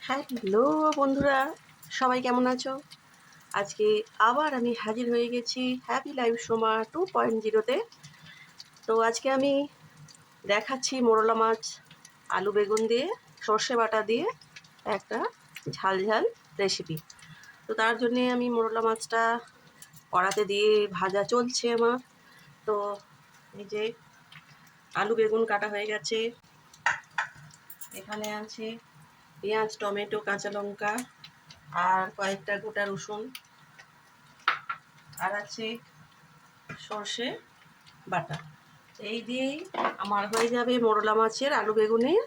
Hello বন্ধুরা, সবাই কেমন আছো? আজকে আবার আমি হাজির হয়ে গেছি হ্যাপি লাইফ সোমা 2.0-তে। তো আজকে আমি দেখাচ্ছি মোরলা মাছ আলু বেগুন দিয়ে সর্ষে বাটা দিয়ে একটা ঝাল ঝাল রেসিপি। তো তার জন্যে আমি মোরলা মাছটা কড়াতে দিয়ে ভাজা চলছে আমার। তো এই যে আলু বেগুন কাটা হয়ে গেছে, এখানে আছে পেঁয়াজ, টমেটো, কাঁচা লঙ্কা আর কয়েকটা গোটা রসুন, আর আছে সর্ষে বাটা। এই দিয়েই আমার হয়ে যাবে মোরলা মাছের আলু বেগুনের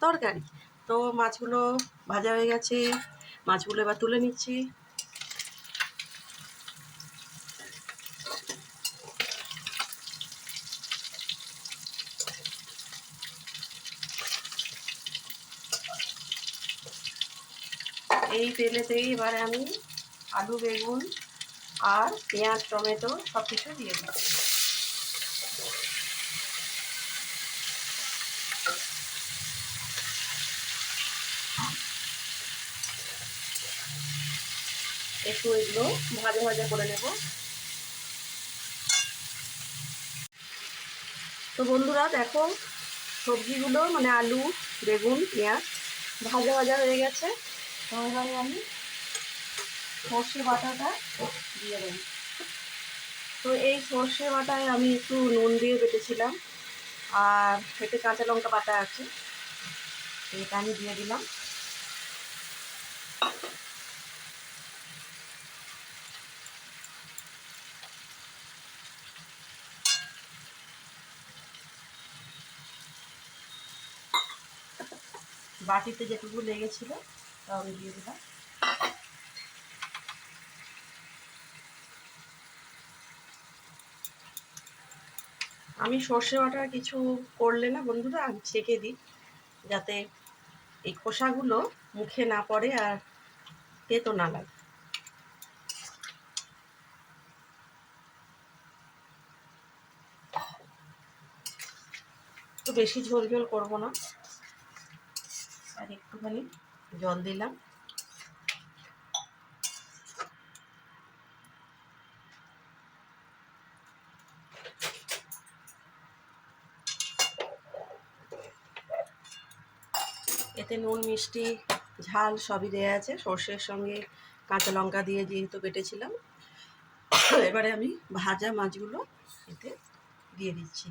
তরকারি। তো মাছগুলো ভাজা হয়ে গেছে, মাছগুলো এবার তুলে নিচ্ছি। এই তেলেতেই এবারে আমি আলু বেগুন আর পেঁয়াজ টমেটো সব কিছু দিয়ে দিচ্ছি। একটু এগুলো ভাজা ভাজা করে নেব। তো বন্ধুরা দেখো, সবজিগুলো মানে আলু বেগুন পেঁয়াজ ভাজা ভাজা হয়ে গেছে। তো এবারে আমি সর্ষে বাটাটা দিয়ে দেব। তো এই সর্ষে বাটায় আমি একটু নুন দিয়ে বেটেছিলাম, আর এতে কাঁচা লঙ্কা বাটা আছে, এটা আমি দিয়ে দিলাম। বাটিতে যেটুকু লেগেছিল তা আমি দিয়ে দিলাম। আমি সর্ষে বাটা কিছু করলে না বন্ধুরা, আমি ছেঁকে দিই যাতে এই খোসাগুলো মুখে না পড়ে আর তেতো না লাগে। তো বেশি ঝোল ঝোল করবো না, আর একটুখানি জল দিলাম। এতে নুন মিষ্টি ঝাল সবই দেওয়া আছে, সর্ষের সঙ্গে কাঁচা লঙ্কা দিয়ে যেহেতু বেটেছিলাম। এবারে আমি ভাজা মাছগুলো এতে দিয়ে দিচ্ছি।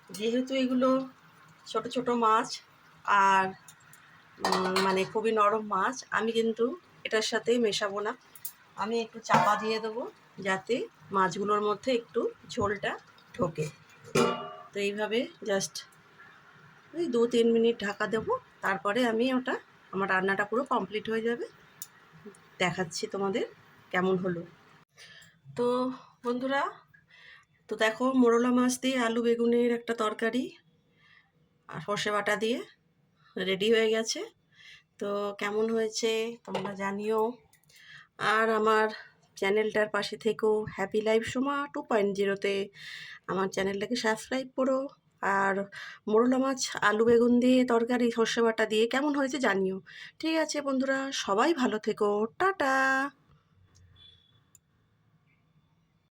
যেহেতু এগুলো ছোট ছোট মাছ আর মানে খুবই নরম মাছ, আমি কিন্তু এটার সাথে মেশাবো না। আমি একটু চাপা দিয়ে দেবো যাতে মাছগুলোর মধ্যে একটু ঝোলটা ঢোকে। তো এইভাবে জাস্ট ওই 2-3 মিনিট ঢাকা দেবো, তারপরে আমি আমার রান্নাটা পুরো কমপ্লিট হয়ে যাবে। দেখাচ্ছি তোমাদের কেমন হলো। তো বন্ধুরা, তো দেখো মোরলা মাছ দিয়ে আলু বেগুনের একটা তরকারি আর সর্ষে বাটা দিয়ে রেডি হয়ে গেছে। তো কেমন হয়েছে তোমরা জানিও, আর আমার চ্যানেলটার পাশে থেকেও হ্যাপি লাইফ সোমা 2.0-তে আমার চ্যানেলটাকে সাবস্ক্রাইব করো। আর মোরলা মাছ আলু বেগুন দিয়ে তরকারি সর্ষে বাটা দিয়ে কেমন হয়েছে জানিও। ঠিক আছে বন্ধুরা, সবাই ভালো থেকো, টাটা।